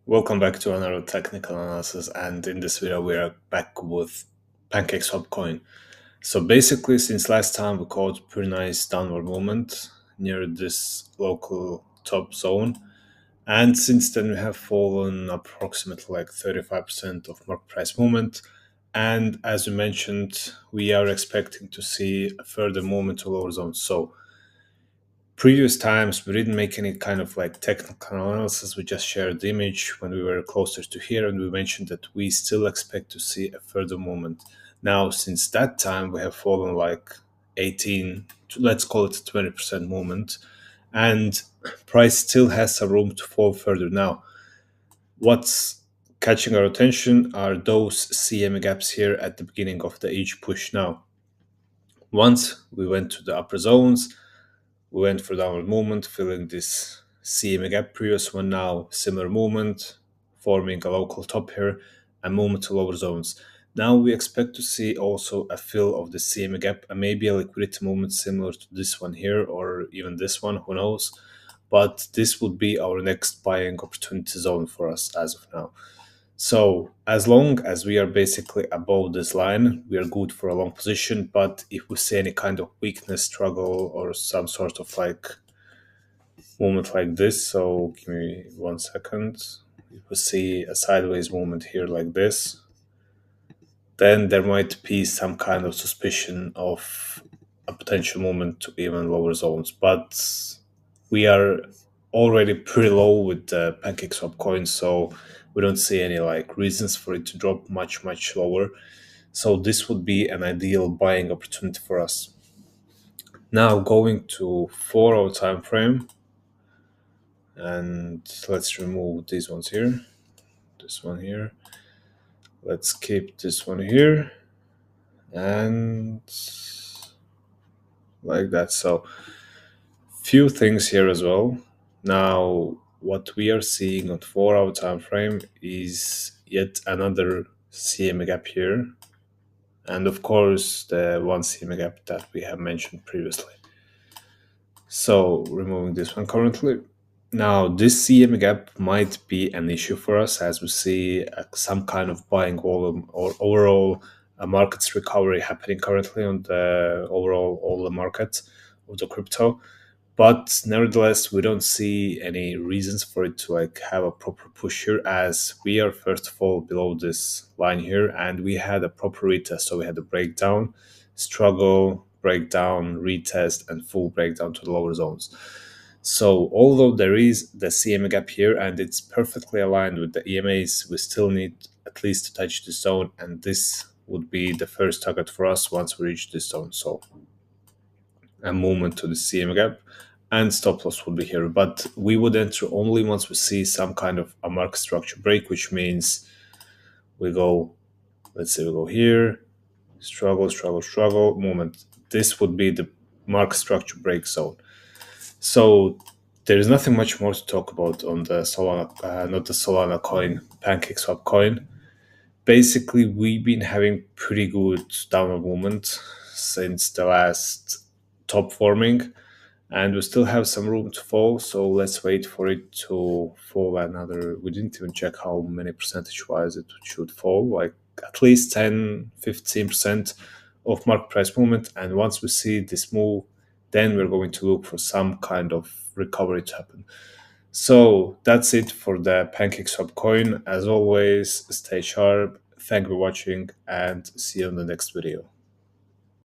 Welcome back to another technical analysis, and in this video we are back with Pancake coin. So basically, since last time we caught pretty nice downward movement near this local top zone, and since then we have fallen approximately like 35% of market price movement. And as we mentioned, we are expecting to see a further movement to lower zones. So previous times we didn't make any kind of like technical analysis. We just shared the image when we were closer to here, and we mentioned that we still expect to see a further movement. Now since that time we have fallen like 18 let's call it 20% movement, and price still has some room to fall further. Now what's catching our attention are those CM gaps here at the beginning of the each push. Now once we went to the upper zones, we went for downward movement, filling this CMA gap. Previous one now, similar movement, forming a local top here, and movement to lower zones. Now we expect to see also a fill of the CMA gap and maybe a liquidity movement similar to this one here or even this one, who knows. But this would be our next buying opportunity zone for us as of now. So as long as we are basically above this line, we are good for a long position. But if we see any kind of weakness, struggle, or some sort of like movement like this, so give me 1 second. If we see a sideways movement here like this, then there might be some kind of suspicion of a potential movement to even lower zones. But we are already pretty low with the Pancake swap coin, so we don't see any like reasons for it to drop much lower. So this would be an ideal buying opportunity for us. Now going to 4 hour time frame, and let's remove these ones here. This one here. Let's keep this one here, and like that. So few things here as well. Now what we are seeing on 4 hour time frame is yet another CMA gap here, and of course the one CMA gap that we have mentioned previously. So removing this one currently. Now this CMA gap might be an issue for us as we see some kind of buying volume or overall a market's recovery happening currently on the overall all the markets of the crypto. But nevertheless, we don't see any reasons for it to like have a proper push here, as we are first of all below this line here, and we had a proper retest. So we had a breakdown, struggle, breakdown, retest, and full breakdown to the lower zones. So although there is the CMA gap here and it's perfectly aligned with the EMAs, we still need at least to touch the zone, and this would be the first target for us once we reach this zone. So a movement to the CM gap, and stop loss would be here. But we would enter only once we see some kind of a market structure break, which means we go, let's say we go here, struggle, movement. This would be the market structure break zone. So there is nothing much more to talk about on the Solana, not the Solana coin, Pancake swap coin. Basically, we've been having pretty good downward movement since the last top forming, and we still have some room to fall, so let's wait for it to fall another. We didn't even check how many percentage wise it should fall, like at least 10-15% of market price movement. And once we see this move, then we're going to look for some kind of recovery to happen. So that's it for the Pancake swap coin. As always, stay sharp. Thank you for watching, and see you in the next video.